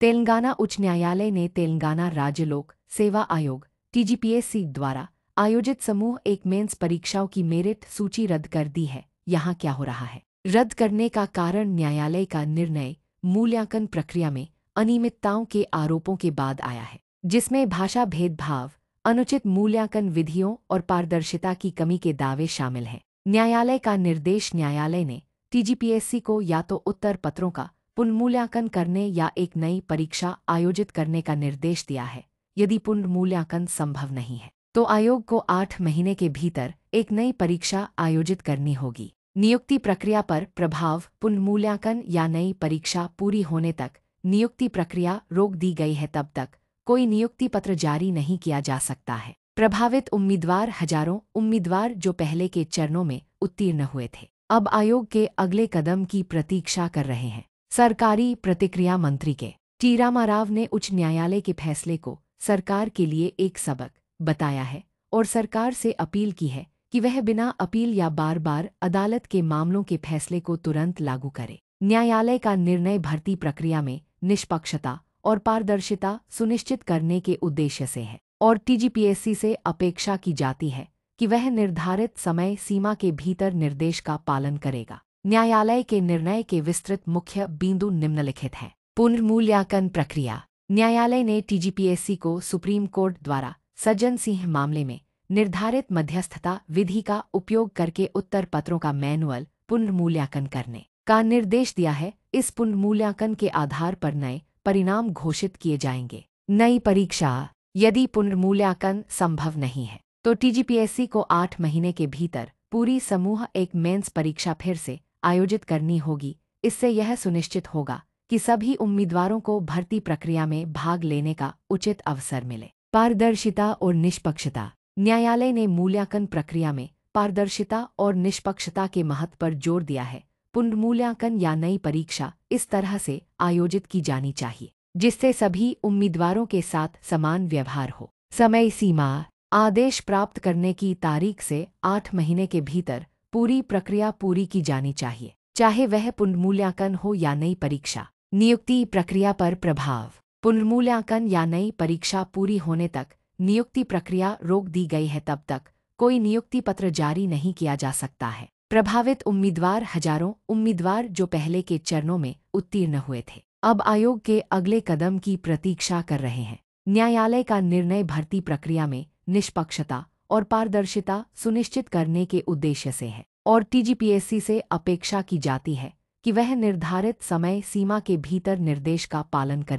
तेलंगाना उच्च न्यायालय ने तेलंगाना राज्य लोक सेवा आयोग टीजीपीएससी द्वारा आयोजित समूह एक मेंस परीक्षाओं की मेरिट सूची रद्द कर दी है। यहाँ क्या हो रहा है? रद्द करने का कारण न्यायालय का निर्णय मूल्यांकन प्रक्रिया में अनियमितताओं के आरोपों के बाद आया है, जिसमें भाषा भेदभाव, अनुचित मूल्यांकन विधियों और पारदर्शिता की कमी के दावे शामिल हैं। न्यायालय का निर्देश न्यायालय ने टीजीपीएससी को या तो उत्तर पत्रों का पुनर्मूल्यांकन करने या एक नई परीक्षा आयोजित करने का निर्देश दिया है। यदि पुनर्मूल्यांकन संभव नहीं है तो आयोग को 8 महीने के भीतर एक नई परीक्षा आयोजित करनी होगी। नियुक्ति प्रक्रिया पर प्रभाव। पुनर्मूल्यांकन या नई परीक्षा पूरी होने तक नियुक्ति प्रक्रिया रोक दी गई है। तब तक कोई नियुक्ति पत्र जारी नहीं किया जा सकता है। प्रभावित उम्मीदवार हजारों उम्मीदवार जो पहले के चरणों में उत्तीर्ण हुए थे, अब आयोग के अगले कदम की प्रतीक्षा कर रहे हैं। सरकारी प्रतिक्रिया। मंत्री के टी रामाराव ने उच्च न्यायालय के फैसले को सरकार के लिए एक सबक बताया है और सरकार से अपील की है कि वह बिना अपील या बार बार अदालत के मामलों के फैसले को तुरंत लागू करे। न्यायालय का निर्णय भर्ती प्रक्रिया में निष्पक्षता और पारदर्शिता सुनिश्चित करने के उद्देश्य से है और टीजीपीएससी से अपेक्षा की जाती है कि वह निर्धारित समय सीमा के भीतर निर्देश का पालन करेगा। न्यायालय के निर्णय के विस्तृत मुख्य बिंदु निम्नलिखित हैं। पुनर्मूल्यांकन प्रक्रिया। न्यायालय ने टीजीपीएससी को सुप्रीम कोर्ट द्वारा सज्जन सिंह मामले में निर्धारित मध्यस्थता विधि का उपयोग करके उत्तर पत्रों का मैनुअल पुनर्मूल्यांकन करने का निर्देश दिया है। इस पुनर्मूल्यांकन के आधार पर नए परिणाम घोषित किए जाएंगे। नई परीक्षा। यदि पुनर्मूल्यांकन संभव नहीं है तो टीजीपीएससी को 8 महीने के भीतर पूरी समूह एक मेंस परीक्षा फिर से आयोजित करनी होगी। इससे यह सुनिश्चित होगा कि सभी उम्मीदवारों को भर्ती प्रक्रिया में भाग लेने का उचित अवसर मिले। पारदर्शिता और निष्पक्षता। न्यायालय ने मूल्यांकन प्रक्रिया में पारदर्शिता और निष्पक्षता के महत्व पर जोर दिया है। पुनर्मूल्यांकन या नई परीक्षा इस तरह से आयोजित की जानी चाहिए जिससे सभी उम्मीदवारों के साथ समान व्यवहार हो। समय सीमा। आदेश प्राप्त करने की तारीख से 8 महीने के भीतर पूरी प्रक्रिया पूरी की जानी चाहिए, चाहे वह पुनर्मूल्यांकन हो या नई परीक्षा। नियुक्ति प्रक्रिया पर प्रभाव। पुनर्मूल्यांकन या नई परीक्षा पूरी होने तक नियुक्ति प्रक्रिया रोक दी गई है। तब तक कोई नियुक्ति पत्र जारी नहीं किया जा सकता है। प्रभावित उम्मीदवार हजारों उम्मीदवार जो पहले के चरणों में उत्तीर्ण हुए थे, अब आयोग के अगले कदम की प्रतीक्षा कर रहे हैं। न्यायालय का निर्णय भर्ती प्रक्रिया में निष्पक्षता और पारदर्शिता सुनिश्चित करने के उद्देश्य से है और टीजीपीएससी से अपेक्षा की जाती है कि वह निर्धारित समय सीमा के भीतर निर्देश का पालन करे।